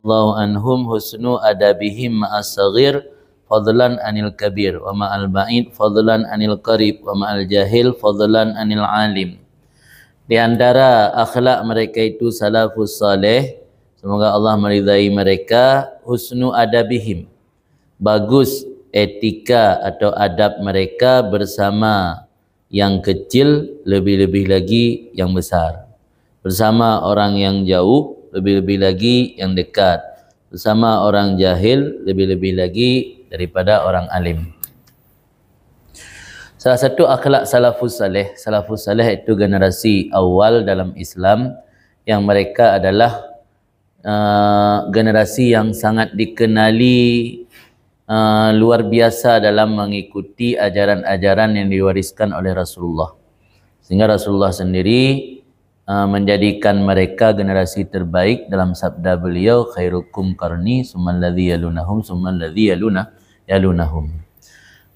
Allahu anhum husnu adabihim ma'as saghir fadlan anil kabir wa ma'al ba'id fadlan anil qarib wa ma'al jahil fadlan anil alim. Di antara akhlak mereka itu salafus saleh, semoga Allah meridai mereka, husnu adabihim, bagus etika atau adab mereka bersama yang kecil, lebih-lebih lagi yang besar, bersama orang yang jauh, lebih-lebih lagi yang dekat, bersama orang jahil, lebih-lebih lagi daripada orang alim. Salah satu akhlak salafus saleh itu generasi awal dalam Islam yang mereka adalah generasi yang sangat dikenali luar biasa dalam mengikuti ajaran-ajaran yang diwariskan oleh Rasulullah. Sehingga Rasulullah sendiri menjadikan mereka generasi terbaik dalam sabda beliau, khairukum qarni summal ladzi yalunahum summal ladzi yalunahum.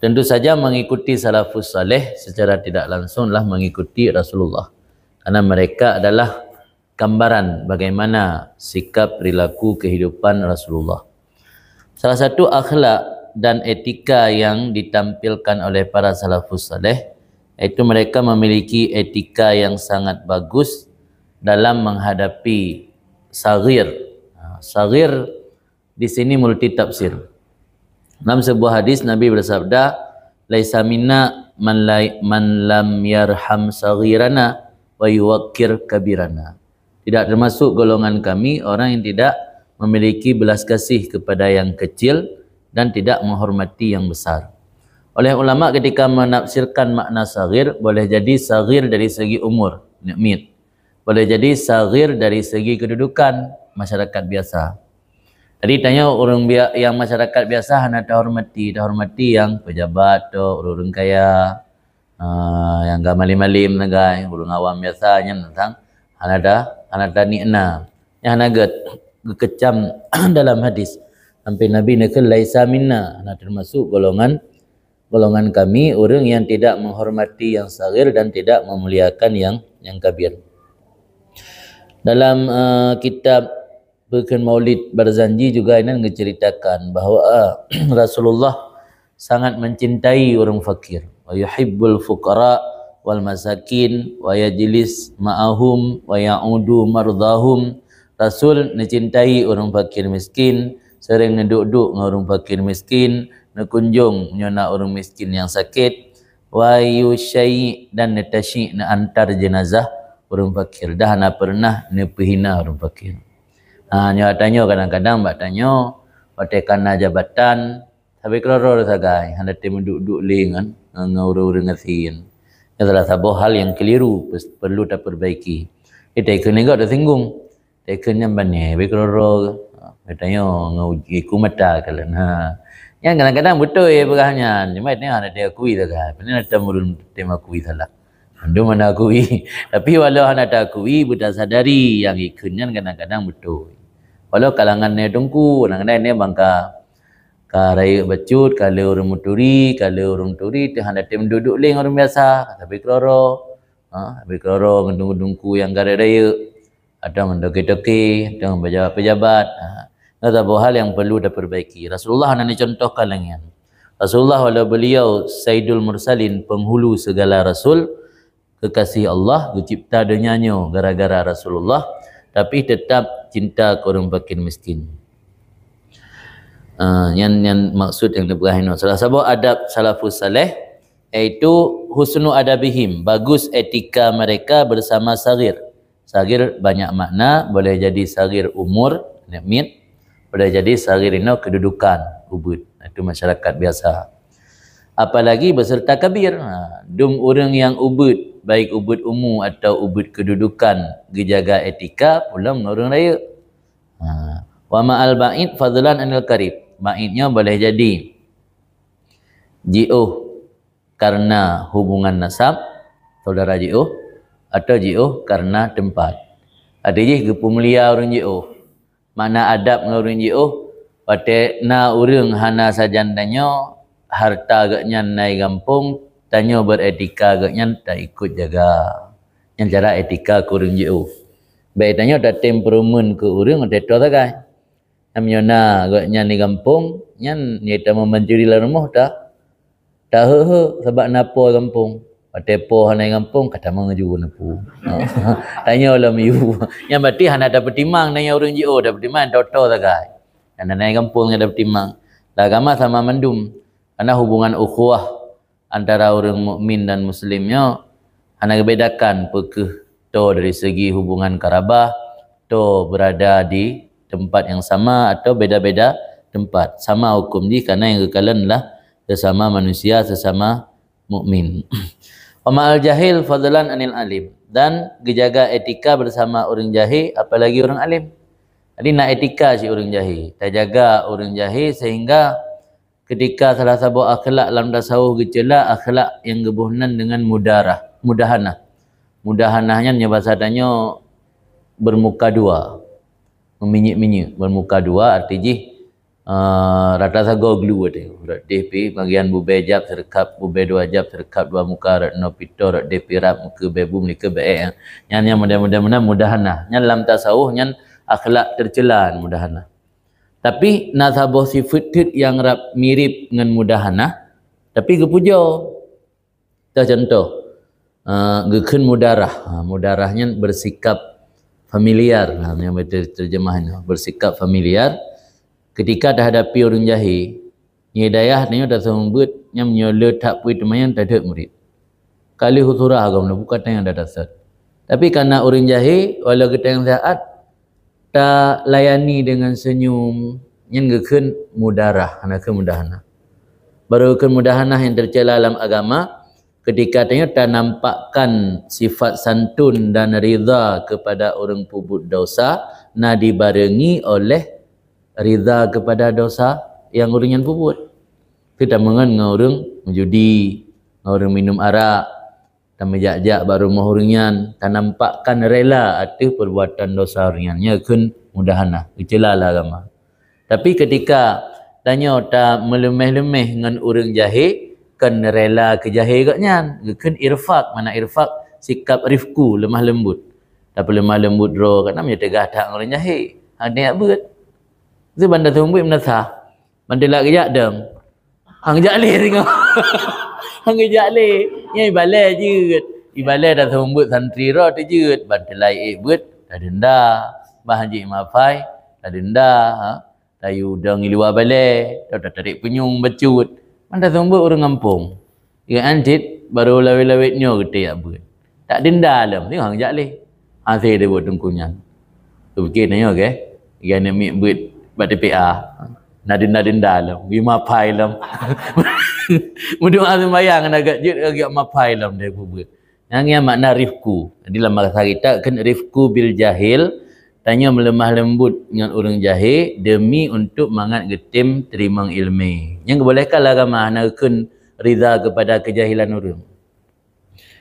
Tentu saja mengikuti salafus saleh secara tidak langsunglah mengikuti Rasulullah, karena mereka adalah gambaran bagaimana sikap perilaku kehidupan Rasulullah. Salah satu akhlak dan etika yang ditampilkan oleh para salafus saleh itu mereka memiliki etika yang sangat bagus dalam menghadapi saghir. Saghir di sini multi tafsir. Dalam sebuah hadis Nabi bersabda, "Laisa minna man lam yarham saghirana wa yuwaqqir kabirana." Tidak termasuk golongan kami orang yang tidak memiliki belas kasih kepada yang kecil dan tidak menghormati yang besar. Oleh ulama ketika menafsirkan makna saghir, boleh jadi saghir dari segi umur, nikmat. Boleh jadi saghir dari segi kedudukan, masyarakat biasa. Tadi tanya orang yang masyarakat biasa hana hormati yang pejabat atau orang kaya, yang gak malim-malim nagai, orang awam biasanya tentang hana ni'na. Yang hana kecam dalam hadis. Sampai Nabi nakal laisa minna, hana termasuk golongan kami, orang yang tidak menghormati yang saghir dan tidak memuliakan yang kabir. Dalam kitab Bukan Maulid Barzanji juga ini menceritakan bahawa Rasulullah sangat mencintai orang fakir. Wa yuhibbul fuqara wal masakin wa yajlis ma'ahum wa ya'udu mardahum. Rasul mencintai orang fakir miskin, sering duduk dengan orang fakir miskin, kunjung menyona orang miskin yang sakit, wa yusyai dan netashi na antar jenazah orang fakir. Dah na pernah nepihina orang fakir. Nyo tanya kadang-kadang mbak tanya patekana jabatan tapi keloro sagai hendak temu duduk lingan ngurus ngasin. Itu salah satu hal yang keliru, perlu tak perbaiki. Teken ni enggak tersinggung. Tekennya bane be keloro tanya ngauji ku mata kalian. Yang kadang-kadang betul ya berahnya. Cuma ini ada dia akui sagai. Benar ada murun tema akui salah. Anda mana akui. Tapi walau anda tak akui, budak sadari yang ikunnya kadang-kadang betul. Walau kalangan ni dongku, kadang-kadang ni bangka raya bacut, kalau orang muturi, kalau orang turi, hendak tim duduk ling orang biasa. Tapi keloro, gedung-gedungku yang gara raya, ada mendoki-doki, ada pejabat-pejabat. Itu hal yang perlu diperbaiki. Rasulullah nak dicontohkan lagi. Rasulullah walau beliau Sayyidul Mursalin, penghulu segala Rasul, kekasih Allah, dicipta dunianya gara-gara Rasulullah, tapi tetap cinta ke orang fakir miskin. Yang maksud yang diberahin. Salah satu adab salafus saleh iaitu husnu adabihim, bagus etika mereka bersama saghir. Saghir banyak makna, boleh jadi saghir umur, nikmat, boleh jadi saghir ini kedudukan, ubud. Itu masyarakat biasa. Apalagi beserta kabir. Dum orang yang ubud, baik ubud umur atau ubud kedudukan, dijaga etika pula orang raya. Wa ma'al ba'id fadlan anil qarib. Ba'idnya boleh jadi ji'uh karena hubungan nasab, saudara ji'uh, atau ji'uh karena tempat. Ada je kepemulia orang ji'uh. Mana adab dengan orang ji'uh, pada na orang hana sajan tanya, harta agaknya naik kampung, tanya beretika agaknya tak ikut jaga. Yang cara etika ke orang ji'uh. Baik tanya ada temperamen ke orang, ada tak kan? Namanya agaknya ni kampung, nyan nyata mencuri dalam rumah tak sebab napo kampung. Patepo hanai kampung kata mengeju napo. Tanya ulah miu. Yang berarti hana dapat timang nanya orang JO dapat timang toto sagai. Dan hanai kampung yang dapat timang. Agama sama mendum. Karena hubungan ukhuwah antara orang mukmin dan muslimnya hana bedakan pekeh to dari segi hubungan karabah, to berada di tempat yang sama atau beda-beda tempat. Sama hukum di karena yang kekalian adalah sesama manusia, sesama mukmin. Wa ma'al jahil fadlan anil alim, dan gejaga etika bersama orang jahil apalagi orang alim. Jadi nak etika si orang jahil, tak jaga orang jahil sehingga ketika salah satu akhlak dalam tasawuf gejala akhlak yang gebuhnan dengan mudahanah. Mudahanahnya bahasa tanya bermuka dua. Meminyik-minyik bermuka dua artinya rata sago glu ada DP bagian bube jab serkap bube dua jab serkap dua muka no pito DP rap muka bebu mereka baik yang mudah-mudahan mudahana yang dalam tasawuf yang akhlak tercelan mudahana. Tapi nasabah sifat yang rap mirip dengan mudahana tapi kepujo kita contoh gekun mudarahnya bersikap familiar, yang terjemahannya bersikap familiar ketika terhadapi orang jahil. Hidayah ni dah sambut yang menyolat tak puit mayan tak ada murid. Kali husurah agam nak bukan yang dah dasar. Tapi karena orang jahil walau kita yang saat tak layani dengan senyum yang gekun mudarah, anak kemudahan. Baru kemudahan yang tercela dalam agama. Ketika ternyata nampakkan sifat santun dan ridha kepada orang pubut dosa, na dibarengi oleh ridha kepada dosa yang orang yang pubut. Kita mengan orang menjudi, orang minum arak, dan menjak-jak baru mahurian, dan nampakkan rela atas perbuatan dosa orang yang kun mudahana, kecelalah agama. Tapi ketika tanya tak melemeh-lemeh dengan orang jahil, kan rela kejahil katnya, kan irfaq, mana irfaq sikap rifku lemah lembut. Tapi lemah lembut ro kan namanya tegah tak orang jahil. Ada yang buat. Tu bandar tumbuk menasa. Bandar lak kejak dem. Hang jak le tengok. Hang kejak le. Nyai balai je. Ibalai dah tumbuk santri ro tu je. Bandar lai buat dah denda. Bah haji mafai dah denda, tayu dah ngiluar balai, dah tarik penyung becut. Anda tunggu orang kampung. Ya anjit baru lawit-lawitnya kita apa. Tak denda dalam. Tengok hang jak leh. Hasil dia buat tengkunyan. Tu fikir nanya okey. Dia nak mik buat bat TPA. Nak denda dalam. Gi mapai dalam. Mudung azam bayang nak agak jut agak mapai dalam dia buat. Yang makna rifku. Jadi dalam bahasa kita kan rifku bil jahil. Tanya melemah lembut dengan orang jahil demi untuk mangat getim terima ilmu. Yang kebolehkanlah agama nakun ridha kepada kejahilan orang.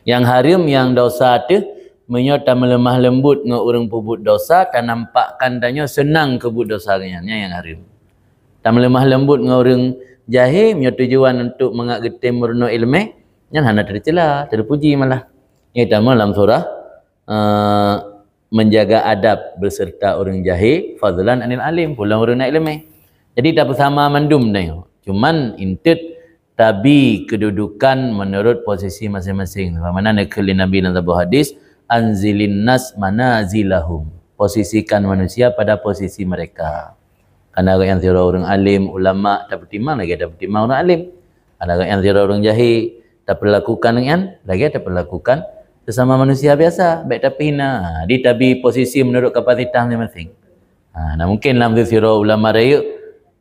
Yang haram yang dosa tu menyota melemah lembut dengan orang pebut dosa dan nampakkan tanya senang kebut dosanya yang haram. Tak melemah lembut dengan orang jahil menyota tujuan untuk mangat getim merno ilmu yang hana tercela, terpuji malah. Yang pertama dalam surah menjaga adab berserta orang jahil fadlan anil alim pulang orang nak ilmu. Jadi tak bersama mandum dah. Cuman intut tabi kedudukan menurut posisi masing-masing. Bagaimana nakal Nabi dalam sebuah hadis anzilin nas manazilahum. Posisikan manusia pada posisi mereka. Karena yang zira orang alim, ulama tak bertimang lagi tak bertimang orang alim. Ada yang zira orang jahil tak perlakukan dengan lagi tak perlakukan sesama manusia biasa, baik tapi hina. Di tabi posisi menurut kapasitas masing-masing. Nah mungkin dalam zira ulama raya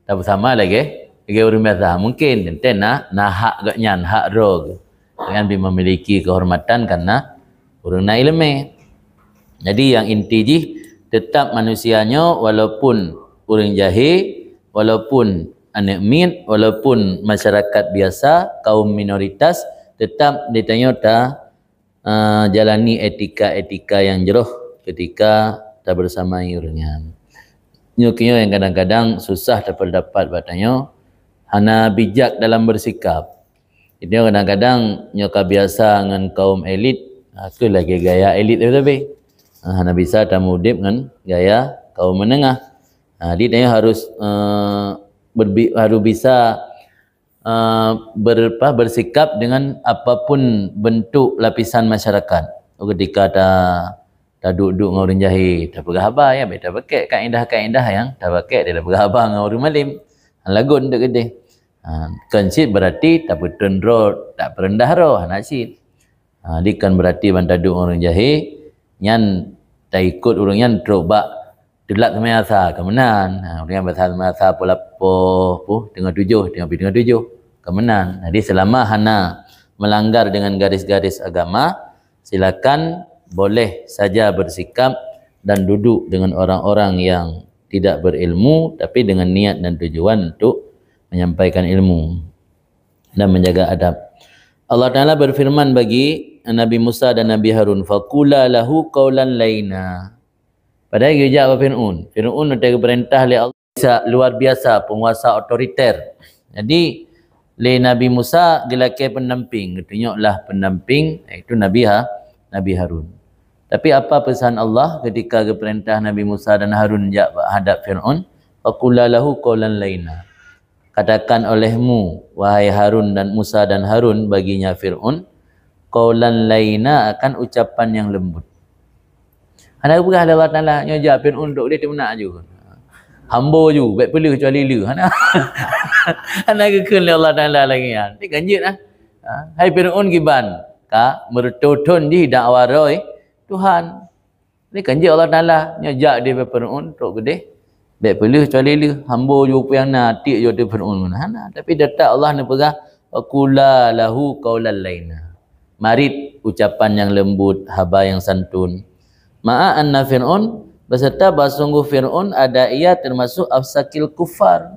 tak bersama lagi orang biasa. Mungkin enten nak hak gaknya, hak rog. Dengan memiliki kehormatan karena orang nak ilmu. Jadi yang inti ji tetap manusianya walaupun orang jahil, walaupun anak min, walaupun masyarakat biasa, kaum minoritas, tetap ditanya tak jalani etika-etika yang jeroh ketika tak bersama orangnya. Nyukinya yang kadang-kadang susah dapat batanya, hana bijak dalam bersikap. Itu kadang-kadang nyoka biasa dengan kaum elit, aku lagi gaya elit tapi hana bisa tamu udip dengan gaya kaum menengah. Dia tanya harus harus bisa bersikap dengan apapun bentuk lapisan masyarakat. Ketika dah duduk dengan orang jahil, dah berhabar ya, dah pakai kaedah-kaedah yang dah pakai, dia dah berhabar dengan orang malim. Lagun dek gede. Kencit berarti tak bertendro, tak berendah roh nasid. Dia kan berarti bantu duduk orang jahil, nyan tak ikut orang nyan terobak Dilak semasa kemenan. Orang yang bersalah semasa polapo tengah tujuh, tengah tujuh kemenan. Jadi selama hana melanggar dengan garis-garis agama, silakan boleh saja bersikap dan duduk dengan orang-orang yang tidak berilmu tapi dengan niat dan tujuan untuk menyampaikan ilmu dan menjaga adab. Allah Ta'ala berfirman bagi Nabi Musa dan Nabi Harun, faqula lahu qawlan laina. Padahal dia jawab Fir'aun. Fir'aun ada perintah oleh Allah luar biasa, penguasa otoriter. Jadi oleh Nabi Musa dilakai pendamping, tunjuklah pendamping iaitu Nabi Harun. Tapi apa pesan Allah ketika perintah Nabi Musa dan Harun hadap Fir'aun? Faqula lahu qawlan laina. Katakan olehmu wahai Harun dan Musa dan Harun baginya Fir'aun, qawlan laina akan ucapan yang lembut. Hana berah Allah Ta'ala nyajak Fir'aun untuk dia nak juga. Hamba ju, baik perlu kecuali lu. Hana kekun Allah Ta'ala lagi kan. Ni ganjit lah. Hai Fir'aun giban ka mertutun di dakwah roy Tuhan. Ni ganjit Allah Ta'ala nyajak dia Fir'aun untuk gede. Baik perlu kecuali lu. Hamba ju yang natik je dia Fir'aun. Tapi datang Allah ni perah qula lahu qawlan laina. Marit ucapan yang lembut, haba yang santun. Ma'a anna Fir'aun beserta basungguh Fir'aun ada ia termasuk afsakil kufar,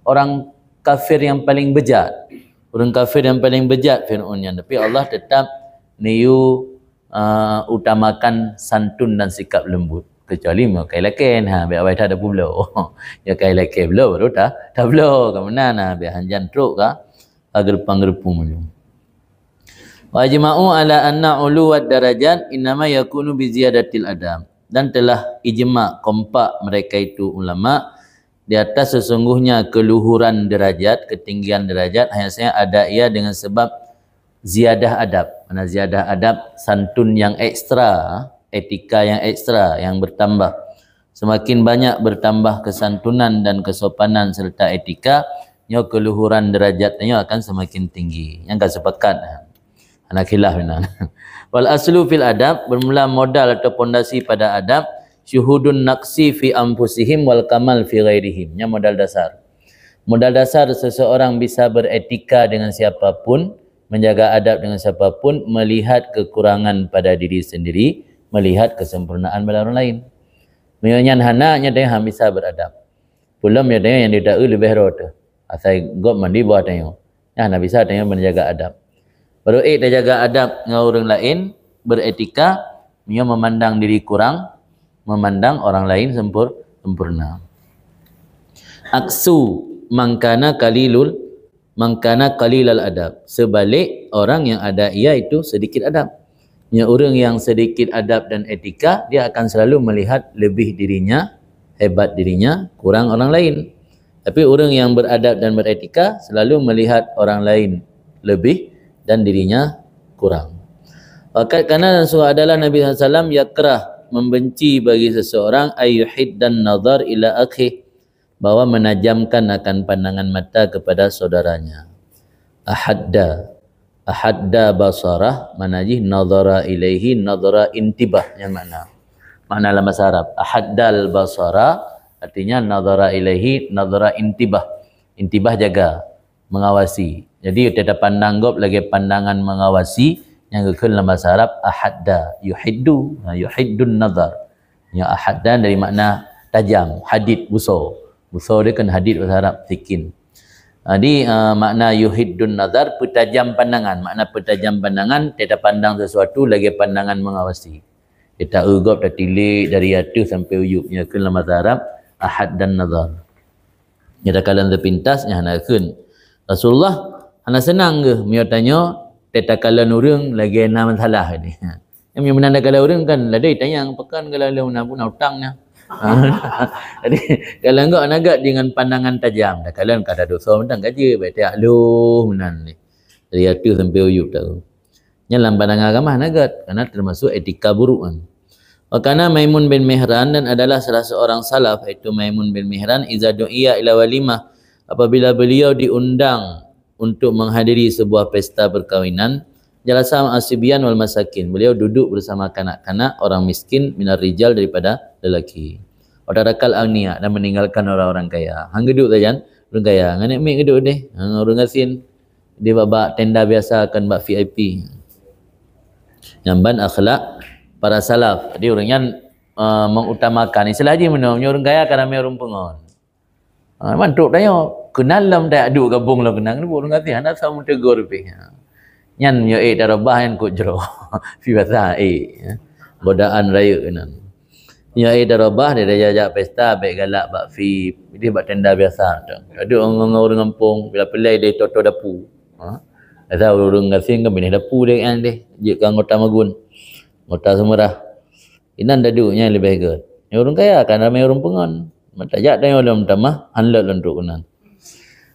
orang kafir yang paling bejat. Orang kafir yang paling bejat Fir'aunnya. Tapi Allah tetap niu utamakan santun dan sikap lembut. Kecuali mau kai laken biar tak ada pula. Ya kai laken pula baru tak pula ke mana biar hanjan truk ka gerpang-gerpung macam. Wa ajma'u ala anna uluwad darajat innama yakunu bi ziyadatil adab. Dan telah ijma' kompak mereka itu ulama di atas sesungguhnya keluhuran derajat, ketinggian derajat hanya saja ada ia dengan sebab ziyadah adab. Mana ziyadah adab, santun yang ekstra, etika yang ekstra yang bertambah. Semakin banyak bertambah kesantunan dan kesopanan serta etika, keluhuran derajatnya akan semakin tinggi. Yang tak sepakat anak khilaf benar. Wal aslu fil adab, bermula modal atau pondasi pada adab, syuhudun naqsi fi anfusihim wal kamal fi ghairihim. Yang modal dasar. Modal dasar seseorang bisa beretika dengan siapapun, menjaga adab dengan siapapun, melihat kekurangan pada diri sendiri, melihat kesempurnaan pada orang lain. Menyanyian hanaknya dia bisa beradab. Pulam ya dia yang tidak lebih rota. Asal gop mandi buat dia. Ya nak bisa dia menjaga adab. Baru dia jaga adab dengan orang lain, beretika, dia memandang diri kurang, memandang orang lain sempurna. Aksu mangkana qalilal adab. Sebalik orang yang ada ia itu sedikit adab. Orang yang sedikit adab dan etika, dia akan selalu melihat lebih dirinya, hebat dirinya, kurang orang lain. Tapi orang yang beradab dan beretika selalu melihat orang lain lebih dan dirinya kurang. Fakat karena dan surah adalah Nabi SAW yakrah, membenci bagi seseorang ayyuhid dan nazar ila akhi, bahwa menajamkan akan pandangan mata kepada saudaranya. Ahadda basarah, manajih nazara ilaihi nazara intibah, yang makna dalam bahasa Arab. Ahaddal basara artinya nazara ilaihi nazara intibah. Intibah jaga, mengawasi. Jadi kita pandang gop lagi pandangan mengawasi yang kekal dalam bahasa Arab ahadda yuhiddun nazar. Yang ahadda dari makna tajam, hadid, busur. Busur dia kan hadid bahasa Arab, sikin. Jadi makna yuhiddun nazar, petajam pandangan. Makna petajam pandangan, kita pandang sesuatu lagi pandangan mengawasi. Kita gop dah tilik dari atas sampai uyupnya ke dalam bahasa Arab ahad dan nazar. Kita kalan terpintasnya nak kun. Rasulullah hana senang ke dia tanya tetakalan orang lagi enam masalah ni. Yang menandakan orang kan ladai tanya pekan kalau lu nak pun utangnya. Jadi kalau enggak nagat dengan pandangan tajam, dah kalian kada dosa mentang gaji baik tak lu menan ni. Dari atu sampai uyup tahu. Nya dalam pandangan agama nagat karena termasuk etika buruk kan. Wakana Maimun bin Mihran, dan adalah salah seorang salaf iaitu Maimun bin Mihran, iza du'iya ila walimah, apabila beliau diundang untuk menghadiri sebuah pesta perkahwinan, jalasa ma'asibyan wal masakin, beliau duduk bersama kanak-kanak orang miskin minar rijal daripada lelaki. Wadarakal agniya, dan meninggalkan orang-orang kaya. Hang geduk saja orang kaya, nganek mik geduk deh. Hang orang asin dia babak tenda biasa kan bak VIP. Nyamban akhlak para salaf. Jadi orangnya mengutamakan istilah haji menurutnya orang kaya kerana orang pengon. Mantuk dah kenal lam tak aduk gabung lah kenang ni orang kata anak sama tegur pi. Nyan yo darabah yang kut jero. Fi bahasa godaan raya kenan. Yo darabah dia jajak pesta baik galak bak fi dia bak tenda biasa tu. Ada orang kampung bila pelai dia toto dapu. Ada orang ngasing kan benih dapu dia kan dia. Je kan anggota magun. Mota semerah. Inan daduknya lebih baik. Orang kaya kan ramai orang pengon. Matajak dah orang tamah hanlat lentuk kunan.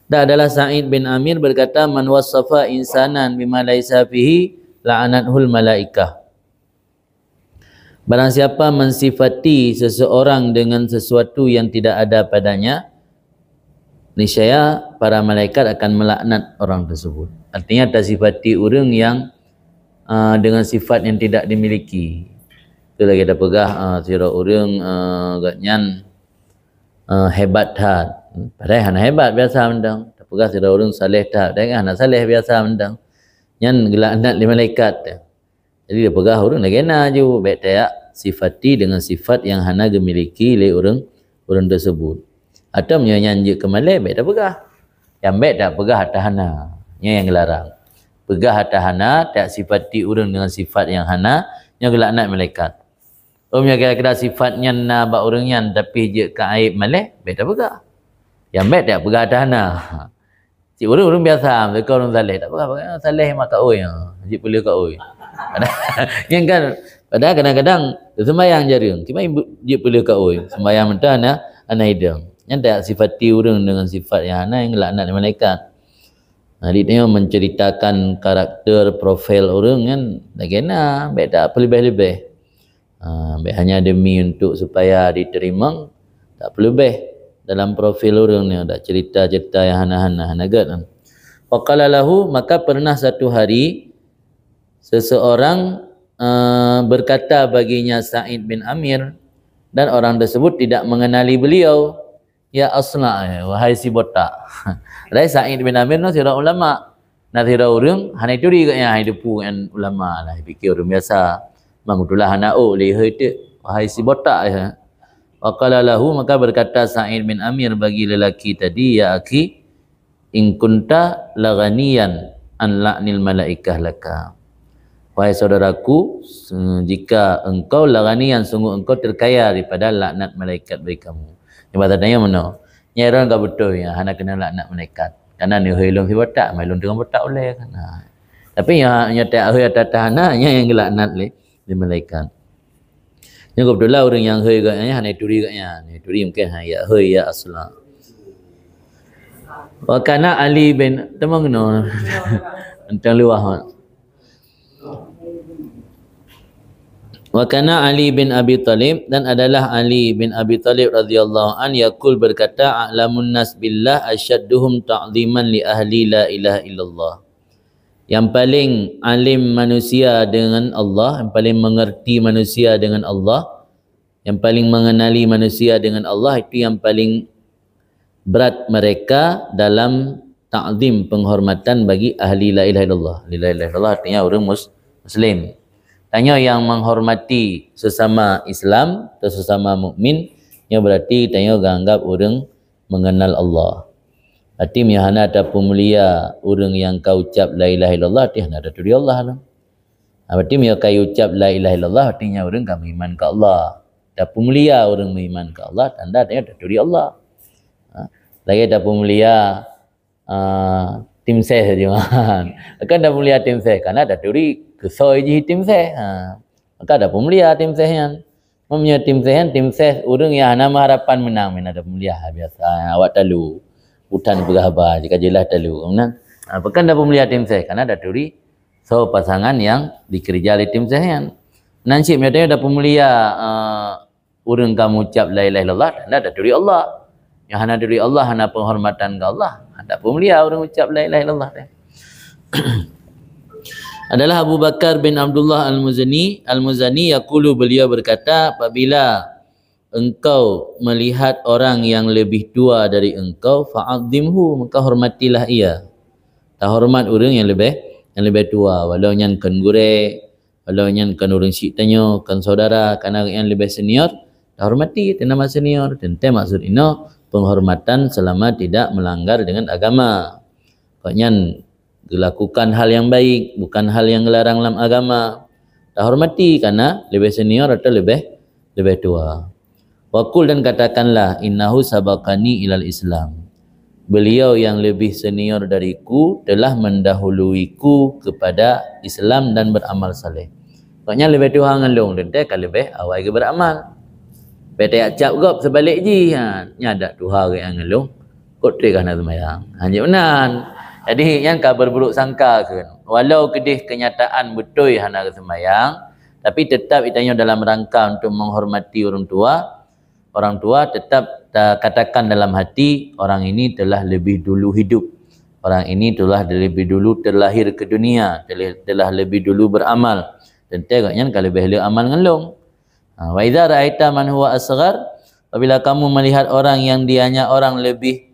Dah adalah Sa'id bin Amir berkata, man wasafa insanan bima laisa fihi la'anathul malaikah. Barang siapa mensifati seseorang dengan sesuatu yang tidak ada padanya, niscaya para malaikat akan melaknat orang tersebut. Artinya tersifati orang yang dengan sifat yang tidak dimiliki. Itu lagi ada pegah sira orang gatnyan hebat hat. Padahal hana hebat biasa mendang. Tak pegah sira orang saleh tak. Padahal hana saleh biasa mendang. Nyan gelaknat li malaikat. Jadi dia pegah orang lagi na ju baik tak sifati dengan sifat yang hana dimiliki oleh orang tersebut. Atau nyan je ke malai baik tak pegah. Yang baik tak pegah hatta hana. Nya yang dilarang. Pegah hatta hana, tak sifati orang dengan sifat yang hana, yang gelaknat malaikat. Omnya kira-kira sifatnya na bak orang yang tapi je ke aib malai, baik tak pegah. Yang baik tak pegah hatta hana. Cik orang biasa, mereka orang saleh, tak pegah, saleh mak kat oi. Cik boleh kat oi. Yang kan, padahal kadang-kadang sembahyang jarang. Cuma je boleh kat oi. Sembahyang mentah ana hidang. Yang tak sifati orang dengan sifat yang hana yang gelaknat malaikat. Jadi dia menceritakan karakter profil orang kan tak kena, baik tak lebih-lebih. Baik hanya demi untuk supaya diterima, tak perlu lebih dalam profil orang ni ada cerita-cerita yang hana-hana kan. Faqala lahu, maka pernah satu hari seseorang berkata baginya Sa'id bin Amir, dan orang tersebut tidak mengenali beliau. Ya asla, wahai si botak. Dari Sa'id bin Amir no sira ulama. Nah sira orang hana itu juga yang hidup dengan ulama lah. Fikir orang biasa. Mangutullah hana li hete wahai si botak ya. Waqala lahu, maka berkata Sa'id bin Amir bagi lelaki tadi, ya akhi, in kunta laghaniyan an la'nil malaikah laka. Wahai saudaraku, jika engkau laghaniyan, sungguh engkau terkaya daripada laknat malaikat bagi kamu. Yang tanya mana? Nyeron ka betul ya, hana kena laknat malaikat. Karena ni hilung si botak, mailun dengan botak oleh kan. Tapi yang tak hei atas yang gelaknat le di malaikat. Yang betul lah orang yang hei katnya hana turi katnya. Ni turi mungkin ya hei ya asla. Wa kana Ali bin temang no. Tentang luah. Wa kana Ali bin Abi Thalib, dan adalah Ali bin Abi Thalib radhiyallahu an yaqul berkata, a'lamun nas billah asyadduhum ta'ziman li ahli la ilaha illallah. Yang paling alim manusia dengan Allah, yang paling mengerti manusia dengan Allah, yang paling mengenali manusia dengan Allah, itu yang paling berat mereka dalam ta'zim, penghormatan bagi ahli la ilaha illallah. La ilaha illallah artinya orang muslim. Tanya yang menghormati sesama Islam atau sesama mukmin, yang berarti tanya anggap orang mengenal Allah. Arti mihana ataupun mulia orang yang kau ucap la ilaha illallah, arti hana ada turi Allah lah. Berarti mih kau ucap la ilaha illallah, artinya orang kau beriman ke Allah. Ataupun mulia orang beriman ke Allah, tanda tanya ada turi Allah. Lagi ataupun mulia tim saya saja. Akan ada mulia tim saya, karena ada turi kesoi je tim saya. Maka ada pemulia tim saya. Mempunyai tim ses urang yang nama harapan menang ada pemilihan biasa awak talu hutan berhabar jika jelas talu kemudian pekan dah pemilihan tim ses karena ada turi so pasangan yang dikerja oleh tim ses yang nanti menyatakan ada pemilihan urang kamu ucap la ilaha illallah dan ada turi Allah yang hana dari Allah hana penghormatan ke Allah ada pemilihan urang ucap la ilaha illallah adalah Abu Bakar bin Abdullah Al-Muzani yaqulu beliau berkata apabila engkau melihat orang yang lebih tua dari engkau fa'adzimhu maka hormatilah ia tak hormat orang yang lebih tua walau nyan kan gure walau nyan kan orang syik tanyo kan saudara kana yang lebih senior tak hormati nama senior tente maksud ino penghormatan selama tidak melanggar dengan agama kok nyan dilakukan hal yang baik bukan hal yang dilarang dalam agama tak hormati karena lebih senior atau lebih tua waqul dan katakanlah innahu sabaqani ilal Islam beliau yang lebih senior dariku telah mendahuluiku kepada Islam dan beramal saleh pokoknya lebih tua ngalung dan dia lebih awal ke beramal bete acap gop sebalik ji nyada tuha ke ngalung kok tre kana semayang hanya benan. Jadi yang kabar buruk sangka ke walau kedih kenyataan betul hana semayang tapi tetap itanya dalam rangka untuk menghormati orang tua tetap katakan dalam hati orang ini telah lebih dulu hidup orang ini telah lebih dulu terlahir ke dunia telah lebih dulu beramal dan tengoknya kalau lebih amal ngelung wa idza ra'aita man huwa asghar apabila kamu melihat orang yang dianya orang lebih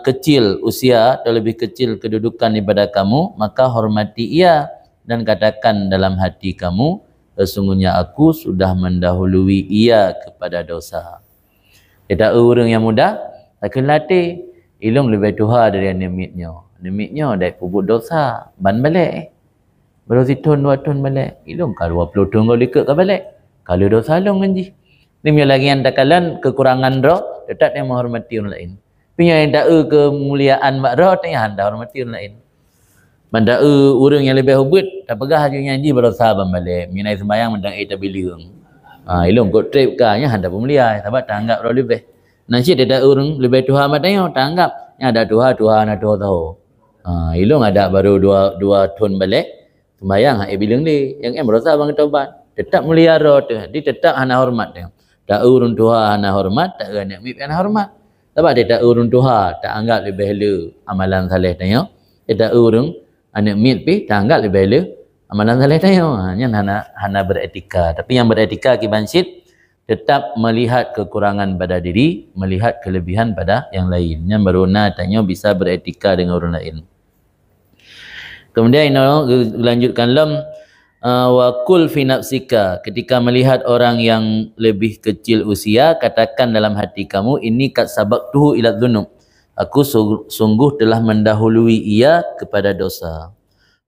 kecil usia atau lebih kecil kedudukan daripada kamu maka hormati ia dan katakan dalam hati kamu sesungguhnya aku sudah mendahului ia kepada dosa kita orang yang muda akan latih ilung lebih tua dari anemiknya dah pubut dosa ban balik baru situn 2 tahun balik ilung kalau 20 tahun kau dekat ke balik kalau dosa long anji ni lagi yang takalan kekurangan roh tetap yang menghormati orang lain punya yang tak kemuliaan makroh tanya anda hormati orang lain. Manda orang yang lebih hubut tak pegah haju nyanyi berusaha balik. Minai sembahyang mendang eta bilang. Ilung kod trip kanya anda pemulia sahabat tak anggap roh lebih. Nanti ada orang lebih tua matanya tak anggap. Yang ada tua nak tua tahu. Ilung ada baru 2 tahun balik sembahyang bilang dia yang berusaha bang taubat. Tetap mulia roh tu. Dia tetap hana hormat dia. Tak orang tua hana hormat tak kena mip hana hormat. Sebab dia tak urun tuha, tak anggap lebih hela amalan saleh tanya. Dia tak urun anak mit pi tak anggap lebih hela amalan saleh tanya. Hana beretika. Tapi yang beretika kibansit tetap melihat kekurangan pada diri, melihat kelebihan pada yang lain. Yang beruna tanya bisa beretika dengan orang lain. Kemudian lanjutkan lam wa kul fi nafsika ketika melihat orang yang lebih kecil usia katakan dalam hati kamu ini kat sabaqtuhu ila dzunub aku sungguh telah mendahului ia kepada dosa